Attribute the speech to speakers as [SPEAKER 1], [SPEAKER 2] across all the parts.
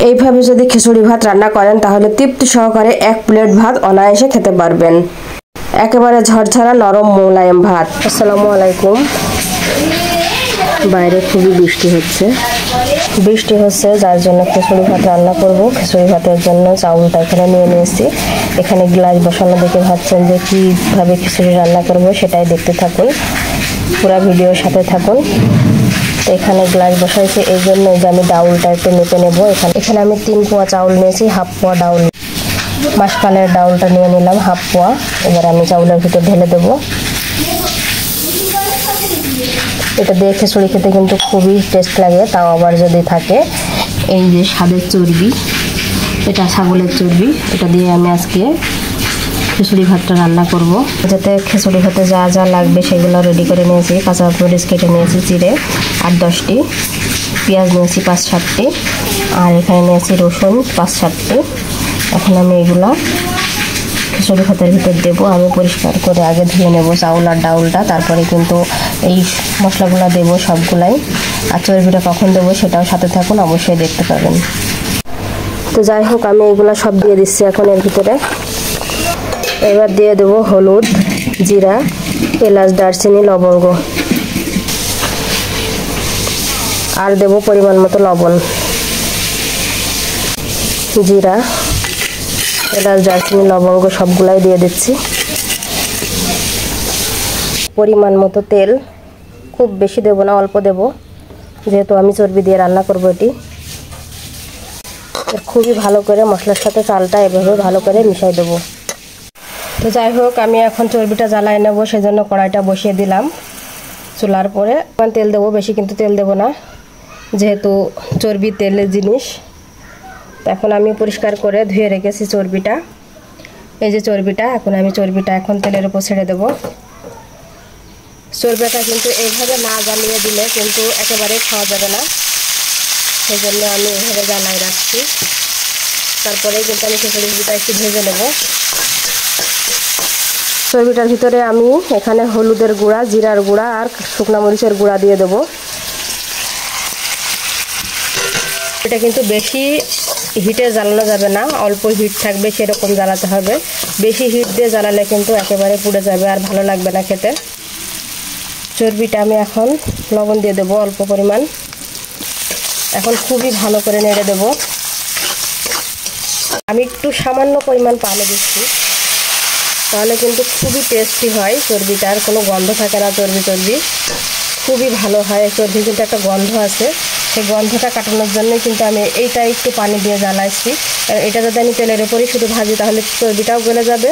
[SPEAKER 1] এইভাবে যদি খিচুড়ি ভাত রান্না করেন তাহলে তৃপ্তি সহকারে 1 প্লেট ভাত অনায়াসে খেতে পারবেন। একেবারে ঝরঝরা নরম মোলায়েম ভাত। আসসালামু আলাইকুম। বাইরে খুবই বৃষ্টি হচ্ছে যার জন্য খিচুড়ি ভাত রান্না করব। খিচুড়ি ভাতের জন্য চাউলটা এখানে নিয়ে নিয়েছি। এখানে গ্লাস বসানো দেখে ভাবছেন যে কীভাবে খিচুড়ি রান্না করব, সেটাই দেখতে থাকুন, পুরো ভিডিওর সাথে থাকুন। তো এখানে গ্লাস বসাইছি এই জন্য যে আমি ডাউলটা একটু মেপে নেব। এখানে আমি 3 পোয়া চাউল নিয়েছি, হাফ পোয়া ডাউল, মাসকালের ডাউলটা নিয়ে নিলাম হাফ পোয়া। এবার আমি চাউলের ভিতর ঢেলে দেবো। এটা দিয়ে খিচুড়ি খেতে কিন্তু খুবই টেস্ট লাগে। তাও আবার যদি থাকে এই যে স্বাদের চর্বি, এটা ছাগলের চর্বি, এটা দিয়ে আমি আজকে খিচুড়ি ভাতটা রান্না করব। যাতে খিচুড়ি ভাতে যা যা লাগবে সেগুলো রেডি করে নিয়েছি। কাঁচা মরিচ কেটে নিয়েছি চিড়ে 8-10টি, পেঁয়াজ নিয়েছি 5-7টি, আর এখানে নিয়েছি রসুন 5-7টি। এখন আমি এগুলো খিচুড়ি ভাতের ভিতর দেবো। আমি পরিষ্কার করে আগে ধুয়ে নেব চাউল আর ডাউলটা, তারপরে কিন্তু এই মশলাগুলো দেবো সবগুলাই। আর চর্বিটা কখন দেবো সেটাও সাথে থাকুন, অবশ্যই দেখতে পাবেন। তো যাই হোক, আমি এগুলো সব দিয়ে দিচ্ছি এখন এর ভিতরে। এবার দিয়ে দেবো হলুদ, জিরা, এলাচ, দারচিনি, লবঙ্গ, আর দেবো পরিমাণ মতো লবণ। জিরা, এলাচ, দারচিনি, লবঙ্গ সবগুলাই দিয়ে দিচ্ছি। পরিমাণ মতো তেল, খুব বেশি দেব না, অল্প দেব, যেহেতু আমি চর্বি দিয়ে রান্না করব। এটি খুবই ভালো করে মশলার সাথে চালটা এভাবে ভালো করে মিশাই দেবো। তো যাই হোক, আমি এখন চর্বিটা জ্বালাই নেব, সেজন্য কড়াইটা বসিয়ে দিলাম চুলার পরে। তেল দেবো, বেশি কিন্তু তেল দেব না, যেহেতু চর্বি তেলের জিনিস। এখন আমি পরিষ্কার করে ধুয়ে রেখেছি চর্বিটা, এই যে চর্বিটা। এখন আমি চর্বিটা তেলের উপর ছেড়ে দেব। চর্বিটা কিন্তু এইভাবে না জ্বালিয়ে দিলে কিন্তু একেবারে খাওয়া যাবে না, সেই জন্য আমি এইভাবে জ্বালাই রাখছি। তারপরে কিন্তু আমি খিচুড়িটা একটু ভেজে নেব। চর্বিটার ভিতরে আমি এখানে হলুদের গুঁড়া, জিরার গুঁড়া আর শুকনো মরিচের গুঁড়া দিয়ে দেবো। এটা কিন্তু বেশি হিটে জ্বালানো যাবে না, অল্প হিট থাকবে সেরকম জ্বালাতে হবে। বেশি হিট দিয়ে জ্বালালে কিন্তু একেবারে পুড়ে যাবে আর ভালো লাগবে না খেতে। চর্বিটা আমি এখন লবণ দিয়ে দেবো অল্প পরিমাণ। এখন খুবই ভালো করে নেড়ে দেব। আমি একটু সামান্য পরিমাণ পানি দিচ্ছি, তাহলে কিন্তু খুবই টেস্টি হয়। চর্বিটার কোনো গন্ধ থাকে না, চর্বি খুবই ভালো হয়। চর্বি কিন্তু একটা গন্ধ আছে, সেই গন্ধটা কাটানোর জন্যই কিন্তু আমি এইটা একটু পানি দিয়ে জ্বালাইছি। এটা যদি আমি তেলের উপরেই শুধু ভাজি তাহলে চর্বিটাও গলে যাবে,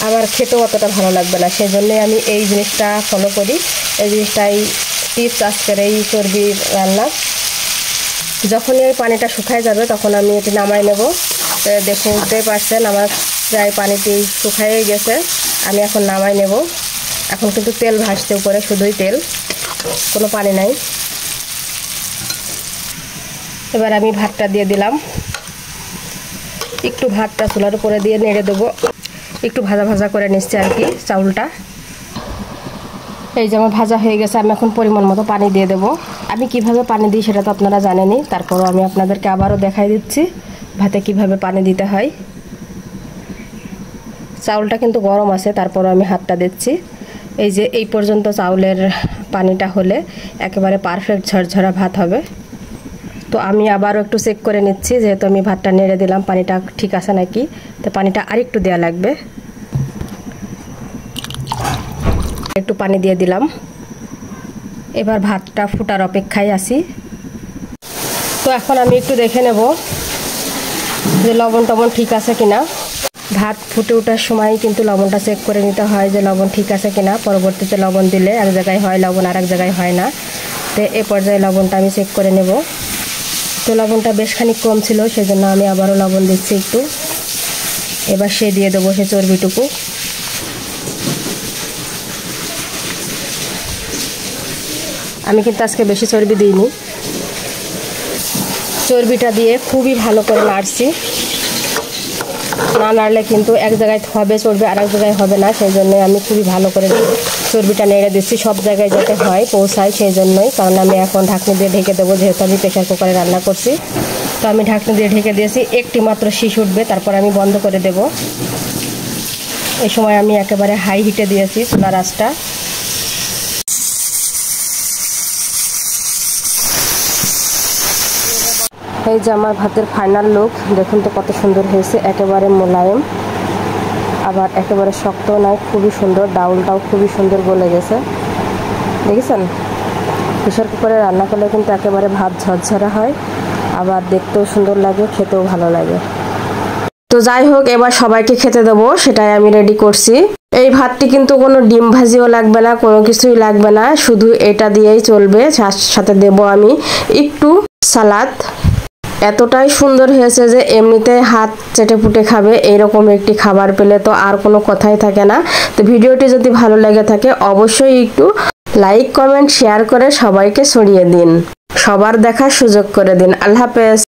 [SPEAKER 1] আবার খেতেও অতটা ভালো লাগবে না। সেই জন্যই আমি এই জিনিসটা ফলো করি। এই জিনিসটাই টিপস আজকের এই চর্বি রান্না। যখনই এই পানিটা শুকায় যাবে তখন আমি এটি নামাই নেব। দেখতেই পাচ্ছেন আমার প্রায় পানিটি শুকায় গেছে। আমি এখন নামাই নেব। এখন কিন্তু তেল ভাসতে উপরে, শুধুই তেল, কোনো পানি নাই। এবার আমি ভাতটা দিয়ে দিলাম। একটু ভাতটা চুলার উপরে দিয়ে নেড়ে দেবো। একটু ভাজা ভাজা করে নিচ্ছি আর কি চাউলটা। এই যে আমার ভাজা হয়ে গেছে। আমি এখন পরিমাণ মতো পানি দিয়ে দেবো। আমি কিভাবে পানি দিই সেটা তো আপনারা জানেনই, তারপরও আমি আপনাদেরকে আবারও দেখাই দিচ্ছি ভাতে কিভাবে পানি দিতে হয়। চাউলটা কিন্তু গরম আছে, তারপরও আমি হাতটা দিচ্ছি। এই যে এই পর্যন্ত চাউলের পানিটা হলে একেবারে পারফেক্ট ঝরঝরা ভাত হবে। তো আমি আবারও একটু চেক করে নিচ্ছি, যেহেতু আমি ভাতটা নেড়ে দিলাম পানিটা ঠিক আছে নাকি। তো পানিটা আরেকটু দেওয়া লাগবে। একটু পানি দিয়ে দিলাম। এবার ভাতটা ফুটার অপেক্ষায় আছি। তো এখন আমি একটু দেখে নেব যে লবণ টবণ ঠিক আছে কিনা। ভাত ফুটে ওঠার সময় কিন্তু লবণটা চেক করে নিতে হয় যে লবণ ঠিক আছে কিনা। পরবর্তীতে লবণ দিলে এক জায়গায় হয় লবণ, আর এক জায়গায় হয় না। তো এ পর্যায়ে লবণটা আমি চেক করে নেব। তো লবণটা বেশ খানিক কম ছিল, সেজন্য আমি আবারও লবণ দিচ্ছি একটু। এবার সে দিয়ে দেবো সে চর্বিটুকু। আমি কিন্তু আজকে বেশি চর্বি দিইনি। চর্বিটা দিয়ে খুবই ভালো করে নাড়ছি। না নাড়লে কিন্তু এক জায়গায় হবে চর্বি, আর এক জায়গায় হবে না। সেই জন্যই আমি খুবই ভালো করে চর্বিটা নেড়ে দিচ্ছি, সব জায়গায় যাতে হয় পৌঁছায় সেই জন্যই। কারণ আমি এখন ঢাকনি দিয়ে ঢেকে দেবো, যেহেতু আমি প্রেশার কুকারে রান্না করছি। তো তো আমি ঢাকনা দিয়ে ঢেকে দিয়েছি, একটি মাত্র শীষ উঠবে, তারপর আমি বন্ধ করে দেব। এই সময় আমি একেবারে হাই হিটে দিয়েছি চুলার আঁচটা। এই যে আমার ভাতের ফাইনাল লুক, দেখুন তো কত সুন্দর হয়েছে, একেবারে মোলায়েম, আবার একেবারে শক্ত নয়, খুবই সুন্দর। ডাউলটাও খুবই সুন্দর গলে গেছে, দেখেছেন? প্রেসার কুকারে রান্না করলে কিন্তু একেবারে ভাত ঝরঝরা হয়, আবার দেখতেও সুন্দর লাগে, খেতেও ভালো লাগে। তো যাই হোক, এবার সবাইকে খেতে দেবো, সেটাই আমি রেডি করছি। এই ভাতটি কিন্তু কোনো ডিম ভাজিও লাগবে না, কোনো কিছুই লাগবে না, শুধু এটা দিয়েই চলবে। সাথে দেব আমি একটু সালাদ। এতটাই সুন্দর হয়েছে যে এমনিতে হাত চেটে পুটে খাবে, এইরকম একটি খাবার পেলে তো আর কোনো কথাই থাকে না। তো ভিডিওটি যদি ভালো লেগে থাকে অবশ্যই একটু লাইক, কমেন্ট, শেয়ার করে সবাইকে ছড়িয়ে দিন, সবার দেখার সুযোগ করে দিন। আল্লাহ হাফেজ।